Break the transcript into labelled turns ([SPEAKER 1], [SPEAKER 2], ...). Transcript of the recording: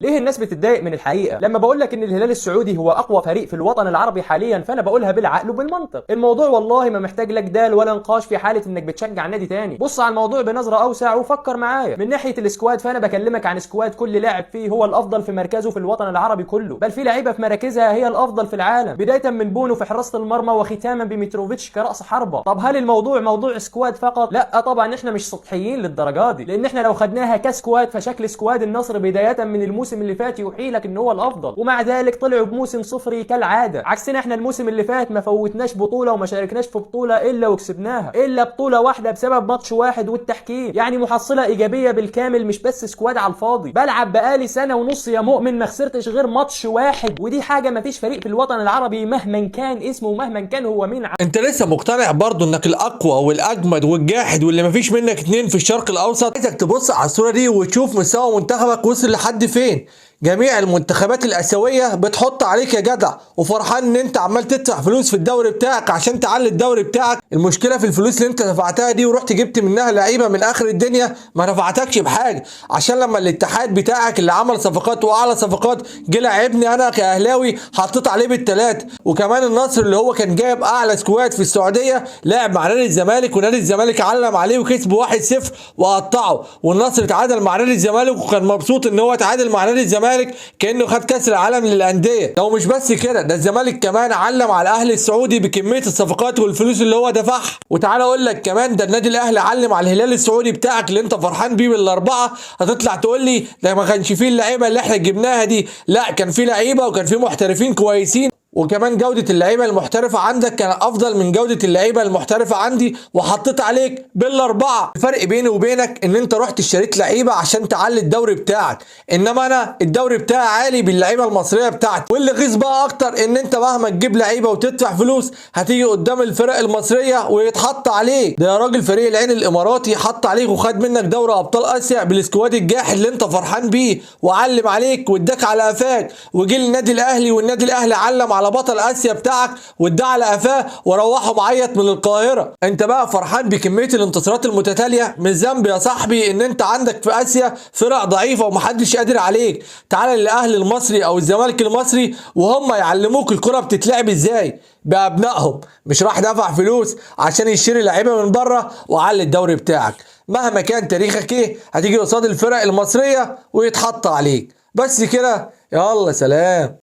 [SPEAKER 1] ليه الناس بتتضايق من الحقيقه؟ لما بقول لك ان الهلال السعودي هو اقوى فريق في الوطن العربي حاليا، فانا بقولها بالعقل وبالمنطق. الموضوع والله ما محتاج لا جدال ولا نقاش في حاله انك بتشجع نادي تاني. بص على الموضوع بنظره اوسع وفكر معايا. من ناحيه السكواد، فانا بكلمك عن سكواد كل لاعب فيه هو الافضل في مركزه في الوطن العربي كله، بل في لعيبه في مراكزها هي الافضل في العالم، بدايه من بونو في حراسه المرمى وختاما بمتروفيتش كراس حربه. طب هل الموضوع موضوع سكواد فقط؟ لا طبعا، احنا مش سطحيين للدرجه دي، لان احنا لو خدناها كسكواد فشكل سكواد النصر بدايه من الموسم اللي فات يوحي لك ان هو الافضل، ومع ذلك طلعوا بموسم صفري كالعاده. عكسنا احنا الموسم اللي فات ما فوتناش بطوله وما شاركناش في بطوله الا وكسبناها، الا بطوله واحده بسبب ماتش واحد والتحكيم. يعني محصله ايجابيه بالكامل، مش بس سكواد على الفاضي. بلعب بقالي سنه ونص يا مؤمن ما خسرتش غير ماتش واحد، ودي حاجه ما فيش فريق في الوطن العربي مهما كان اسمه ومهما كان هو مين.
[SPEAKER 2] انت لسه مقتنع برضو انك الاقوى والاجمد والجاحد واللي مفيش منك اتنين في الشرق الاوسط؟ عايزك تبص على الصوره دي وتشوف مستوى منتخبك وصل لحد فين. جميع المنتخبات الاسيويه بتحط عليك يا جدع، وفرحان ان انت عمال تدفع فلوس في الدوري بتاعك عشان تعلي الدوري بتاعك. المشكله في الفلوس اللي انت دفعتها دي ورحت جبت منها لعيبه من اخر الدنيا ما نفعتكش بحاجه، عشان لما الاتحاد بتاعك اللي عمل صفقات واعلى صفقات جه لعبني انا كاهلاوي حطيت عليه بالثلاثه. وكمان النصر اللي هو كان جايب اعلى سكواد في السعوديه لعب مع نادي الزمالك، ونادي الزمالك علم عليه وكسب 1-0 وقطعه، والنصر اتعادل مع نادي الزمالك وكان مبسوط ان هو اتعادل مع نادي الزمالك كانه خد كاس العالم للانديه. لو مش بس كده، ده الزمالك كمان علم على الاهلي السعودي بكميه الصفقات والفلوس اللي هو دفعها. وتعالى اقول لك كمان، ده النادي الاهلي علم على الهلال السعودي بتاعك اللي انت فرحان بيه بالاربعه. هتطلع تقول لي ده ما كانش فيه اللعيبه اللي احنا جبناها دي؟ لا، كان فيه لعيبه وكان فيه محترفين كويسين، وكمان جودة اللعيبة المحترفة عندك كان أفضل من جودة اللعيبة المحترفة عندي، وحطيت عليك بالأربعة. الفرق بيني وبينك إن أنت رحت اشتريت لعيبة عشان تعلي الدوري بتاعك، إنما أنا الدوري بتاعي عالي باللعيبة المصرية بتاعتي. واللي غيظ بقى أكتر إن أنت مهما تجيب لعيبة وتدفع فلوس هتيجي قدام الفرق المصرية ويتحط عليك. ده يا راجل فريق العين الإماراتي حط عليك وخد منك دوري أبطال آسيا بالسكواد الجاحد اللي أنت فرحان بيه، وعلم عليك واداك على قفاك، وجه النادي الأهلي والنادي الأهلي علم على بطل اسيا بتاعك واداه على قفاه وروحه معيط من القاهره. انت بقى فرحان بكميه الانتصارات المتتاليه؟ مش ذنب يا صاحبي ان انت عندك في اسيا فرق ضعيفه ومحدش قادر عليك. تعال للاهلي المصري او الزمالك المصري وهم يعلموك الكره بتتلعب ازاي بابنائهم، مش راح دفع فلوس عشان يشتري لعيبه من بره وعلي الدوري بتاعك. مهما كان تاريخك ايه هتيجي قصاد الفرق المصريه ويتحط عليك. بس كده، يلا سلام.